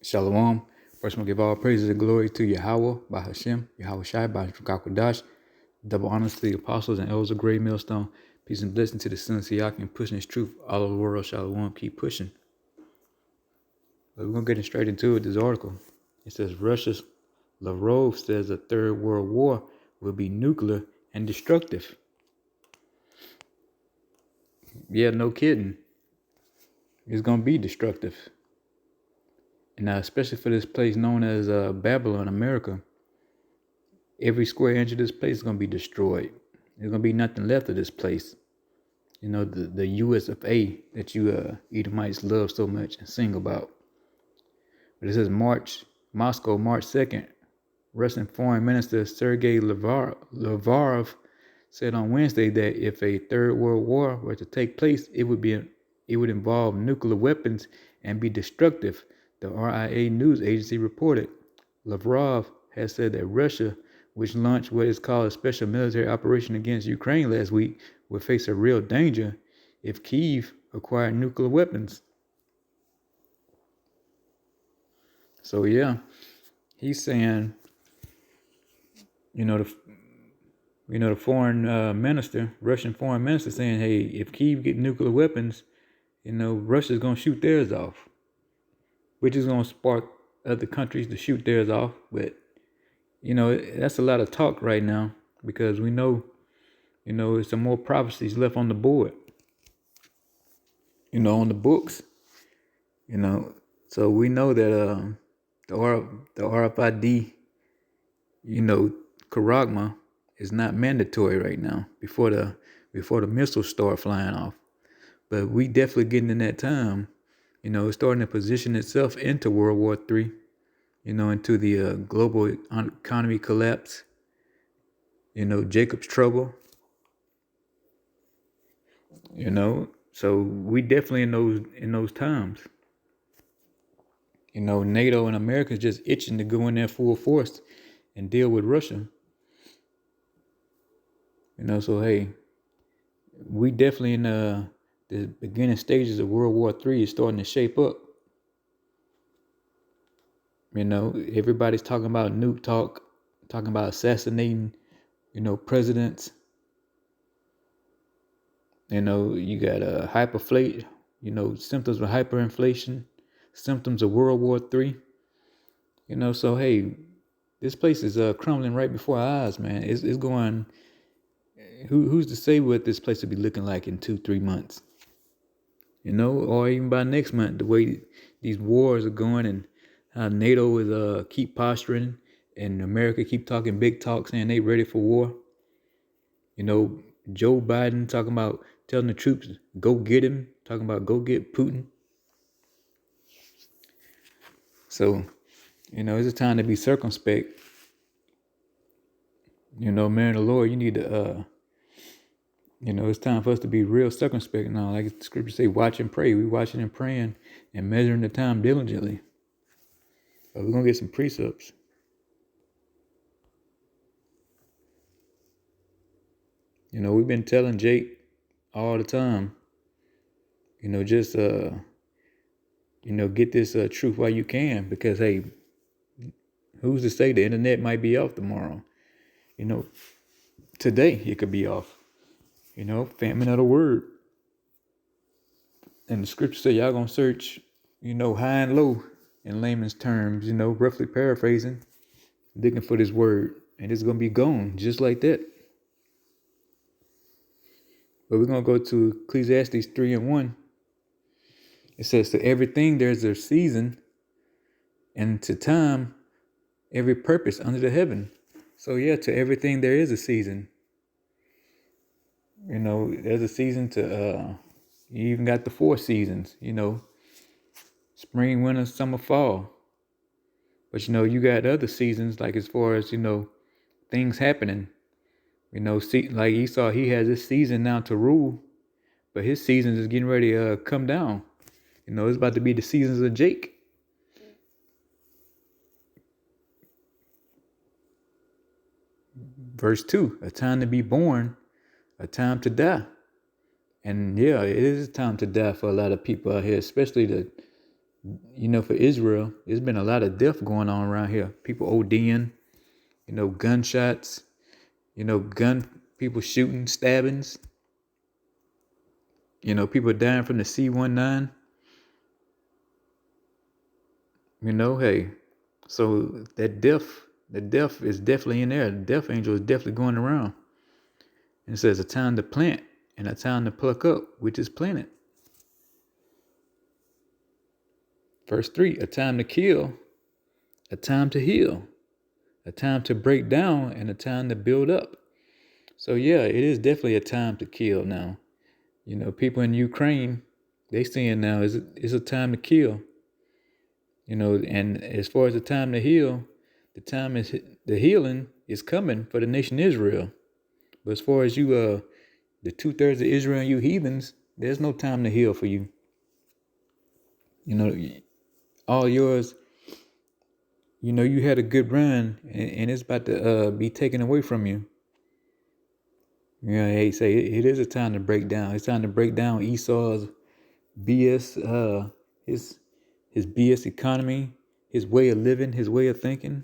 Shalom. First, we'll give all praises and glory to Yahweh, by Hashem, Yahweh Shai, by Kakwadash. Double honors to the apostles and elders of Great Millstone. Peace and blessing to the son of Siyak and pushing his truth all over the world. Shalom. Keep pushing. But we're going to get straight into it, this article. It says Russia's Lavrov says a third world war will be nuclear and destructive. Yeah, no kidding. It's going to be destructive. And especially for this place known as Babylon, America, every square inch of this place is going to be destroyed. There's going to be nothing left of this place. You know, the US of A that you Edomites love so much and sing about. But it says Moscow, March 2nd. Russian Foreign Minister Sergei Lavrov said on Wednesday that if a third world war were to take place, it would involve nuclear weapons and be destructive, the RIA news agency reported. Lavrov has said that Russia, which launched what is called a special military operation against Ukraine last week, would face a real danger if Kyiv acquired nuclear weapons. So yeah, he's saying, the foreign minister, Russian foreign minister, saying, hey, if Kyiv get nuclear weapons, Russia's gonna shoot theirs off, which is gonna spark other countries to shoot theirs off. But that's a lot of talk right now because we know, it's some more prophecies left on the board, on the books, So we know that the RFID, charagma is not mandatory right now before the missiles start flying off. But we definitely getting in that time, it's starting to position itself into World War III, into the global economy collapse, Jacob's trouble, so we definitely in those times. NATO and America is just itching to go in there full force and deal with Russia. So hey, we definitely in the beginning stages of World War III is starting to shape up. Everybody's talking about nuke talk, talking about assassinating, presidents. You got hyperflate, symptoms of hyperinflation, symptoms of World War III. So hey, this place is crumbling right before our eyes, man. It's going. Who's to say what this place will be looking like in 2-3 months? Or even by next month, the way these wars are going and how NATO is keep posturing and America keep talking big talk saying they ready for war. Joe Biden talking about telling the troops, go get him, talking about go get Putin. So, it's a time to be circumspect. Man of the Lord, you need to, it's time for us to be real circumspect now. Like the scripture say, watch and pray. We watching and praying and measuring the time diligently. But we're going to get some precepts. We've been telling Jake all the time, just, get this truth while you can, because, hey, who's to say the internet might be off tomorrow? Today it could be off. Famine of the word. And the scripture say y'all gonna search, high and low in layman's terms, roughly paraphrasing, looking for this word. And it's gonna be gone just like that. But we're gonna go to Ecclesiastes 3:1. It says, to everything there's a season, and to time, every purpose under the heaven. So yeah, to everything there is a season. There's a season to, you even got the 4 seasons, spring, winter, summer, fall. But, you got other seasons, like as far as, things happening. Like Esau, he has this season now to rule, but his season is getting ready to come down. It's about to be the seasons of Jake. Verse 2, a time to be born, a time to die. And yeah, it is time to die for a lot of people out here, especially the For Israel, there's been a lot of death going on around here. People ODing, gunshots, people shooting, stabbings, people dying from the C-19. Hey, so the death is definitely in there. The death angel is definitely going around. And it says a time to plant and a time to pluck up, which is planted. Verse 3, a time to kill, a time to heal, a time to break down, and a time to build up. So yeah, it is definitely a time to kill now. People in Ukraine, they saying now it's a time to kill. And as far as the time to heal, the healing is coming for the nation Israel. But as far as you, the 2/3 of Israel and you heathens, there's no time to heal for you. All yours, you had a good run and it's about to be taken away from you. They say it is a time to break down. It's time to break down Esau's BS, his BS economy, his way of living, his way of thinking.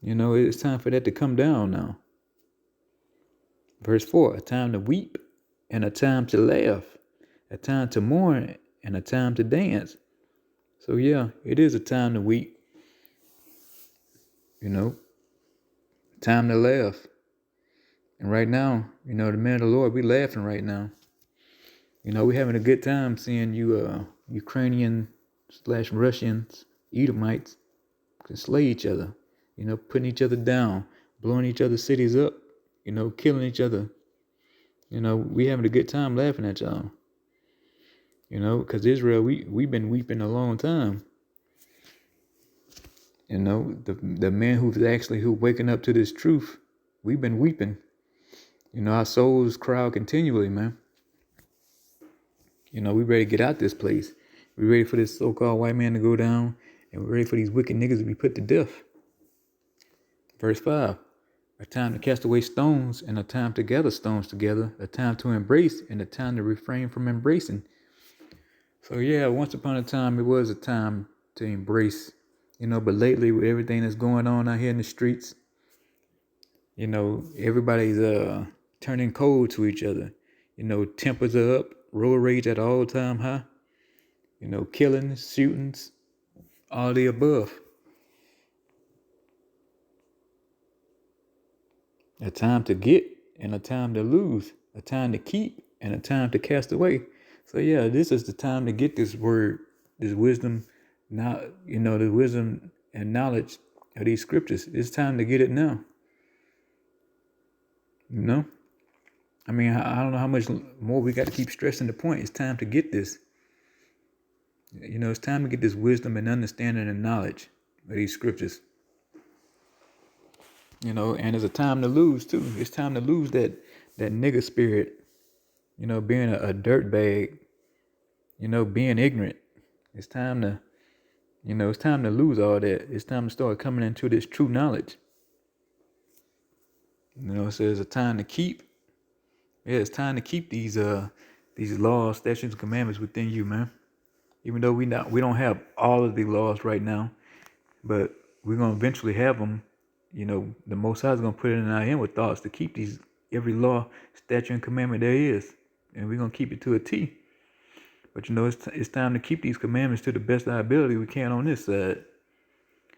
It's time for that to come down now. Verse 4, a time to weep and a time to laugh, a time to mourn and a time to dance. So yeah, it is a time to weep. Time to laugh. And right now, the man of the Lord, we laughing right now. We having a good time seeing you Ukrainian/Russians, Edomites, can slay each other, putting each other down, blowing each other's cities up, killing each other. We having a good time laughing at y'all. Because Israel, we've been weeping a long time. The man who waking up to this truth, we've been weeping. Our souls cry out continually, man. We ready to get out this place. We ready for this so-called white man to go down, and we're ready for these wicked niggas to be put to death. Verse 5, a time to cast away stones and a time to gather stones together, a time to embrace and a time to refrain from embracing. So yeah, once upon a time, it was a time to embrace, but lately with everything that's going on out here in the streets, everybody's turning cold to each other. Tempers are up, road rage at all time high, killings, shootings, all the above. A time to get and a time to lose, a time to keep and a time to cast away. So yeah, this is the time to get this word, this wisdom, now, the wisdom and knowledge of these scriptures. It's time to get it now. I don't know how much more we got to keep stressing the point. It's time to get this. It's time to get this wisdom and understanding and knowledge of these scriptures. And it's a time to lose too. It's time to lose that nigger spirit, being a dirtbag, being ignorant. It's time to, it's time to lose all that. It's time to start coming into this true knowledge. It says a time to keep. Yeah, it's time to keep these laws, statutes, and commandments within you, man. Even though we don't have all of the laws right now, but we're gonna eventually have them. The Most High is gonna put it in our inward thoughts to keep every law, statute, and commandment there is, and we're gonna keep it to a T. But it's time to keep these commandments to the best of our ability we can on this side.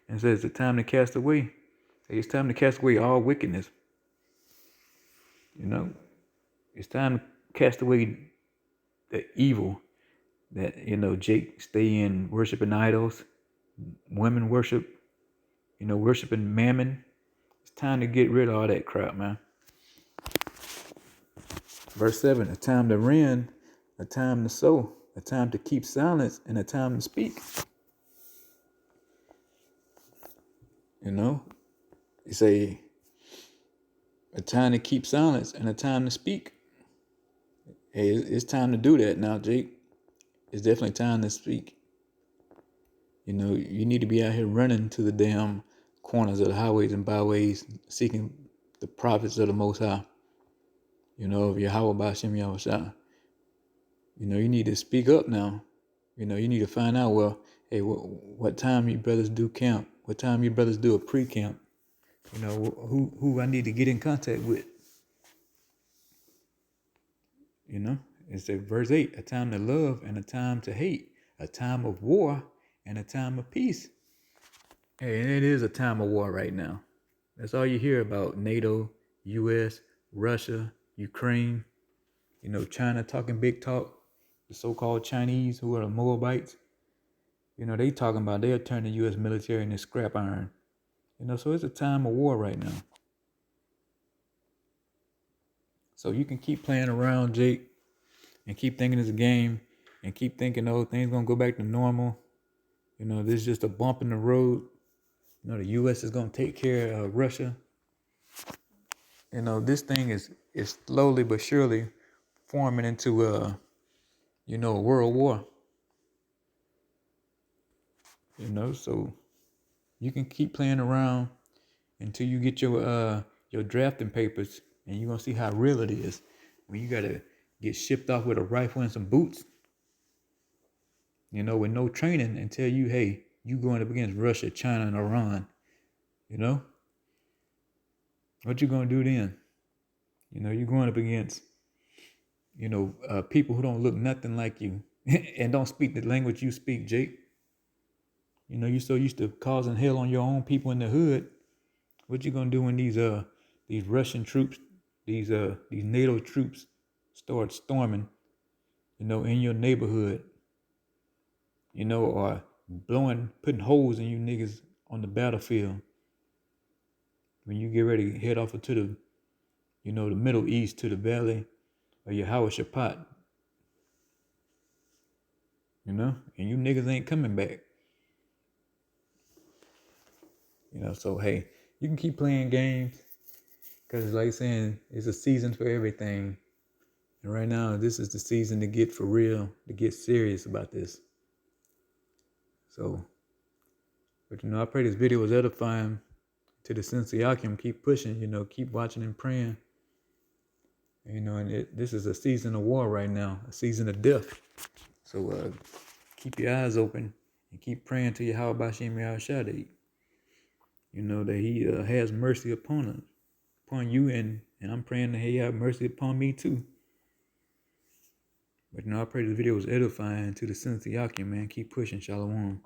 And it says it's time to cast away. It's time to cast away all wickedness. It's time to cast away the evil that, Jake stay in worshiping idols, women worship, worshiping mammon. It's time to get rid of all that crap, man. Verse 7, a time to rend, a time to sow, a time to keep silence, and a time to speak. You say a time to keep silence and a time to speak. Hey, it's time to do that now, Jake. It's definitely time to speak. You need to be out here running to the damn corners of the highways and byways, seeking the prophets of the Most High. Of Yahweh B'Shem Yahushua. You need to speak up now. You need to find out, well, hey, what time you brothers do camp? What time you brothers do a pre-camp? You know, who I need to get in contact with. You know, it's a verse 8, a time to love and a time to hate, a time of war and a time of peace. Hey, and it is a time of war right now. That's all you hear about: NATO, US, Russia, Ukraine, you know, China talking big talk, the so-called Chinese who are the Moabites. You know, they talking about they'll turn the US military into scrap iron. You know, so it's a time of war right now. So you can keep playing around, Jake, and keep thinking it's a game, and keep thinking, oh, things gonna go back to normal. You know, this is just a bump in the road. You know, the US is gonna take care of Russia. You know, this thing is slowly but surely forming into you know, a world war. You know, so you can keep playing around until you get your drafting papers, and you're gonna see how real it is when you gotta get shipped off with a rifle and some boots, you know, with no training, and tell you, hey, you going up against Russia, China, and Iran. You know, what you gonna do then? You know, you're going up against, you know, people who don't look nothing like you and don't speak the language you speak, Jake. You know, you're so used to causing hell on your own people in the hood. What you gonna do when these Russian troops, these NATO troops start storming, you know, in your neighborhood, you know, or putting holes in you niggas on the battlefield when you get ready to head off into the, you know, the Middle East, to the valley of Yehoshaphat, you know, and you niggas ain't coming back. You know, so hey, you can keep playing games, because like saying, it's a season for everything. And right now, this is the season to get for real, to get serious about this. So, but you know, I pray this video was edifying to the sense of Yakim. Keep pushing, you know, keep watching and praying. You know, and this is a season of war right now, a season of death. So keep your eyes open and keep praying to Yahweh Bashem Yahushua, you know, that he has mercy upon you, and I'm praying that he have mercy upon me too. But you know, I pray this video was edifying to the sense of Yakim, man. Keep pushing. Shalom.